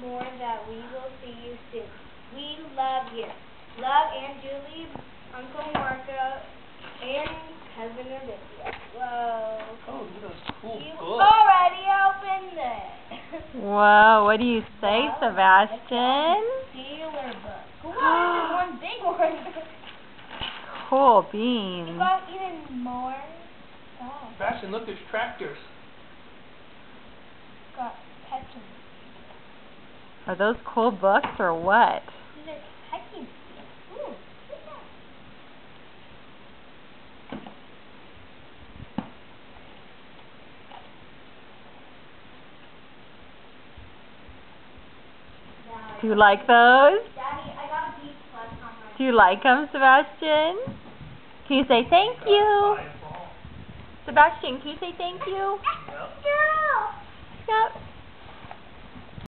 more that we will see you soon. We love you. Love Aunt Julie, Uncle Marco, and Cousin Olivia. Whoa. Oh, look at those cool You books. already opened it. Whoa, what do you say, Wow, Sebastian? Sailor book. Wow, there's one big one. Cool You beans. got even more. Oh, Sebastian, look, there's tractors. got pecking. Are those cool books or what? These are pecking. Ooh, look at that. Do you like those? Daddy, I got B+ on my. Do you like them, Sebastian? Can you say thank you? Sebastian, can you say thank you? Yep. No. Yep.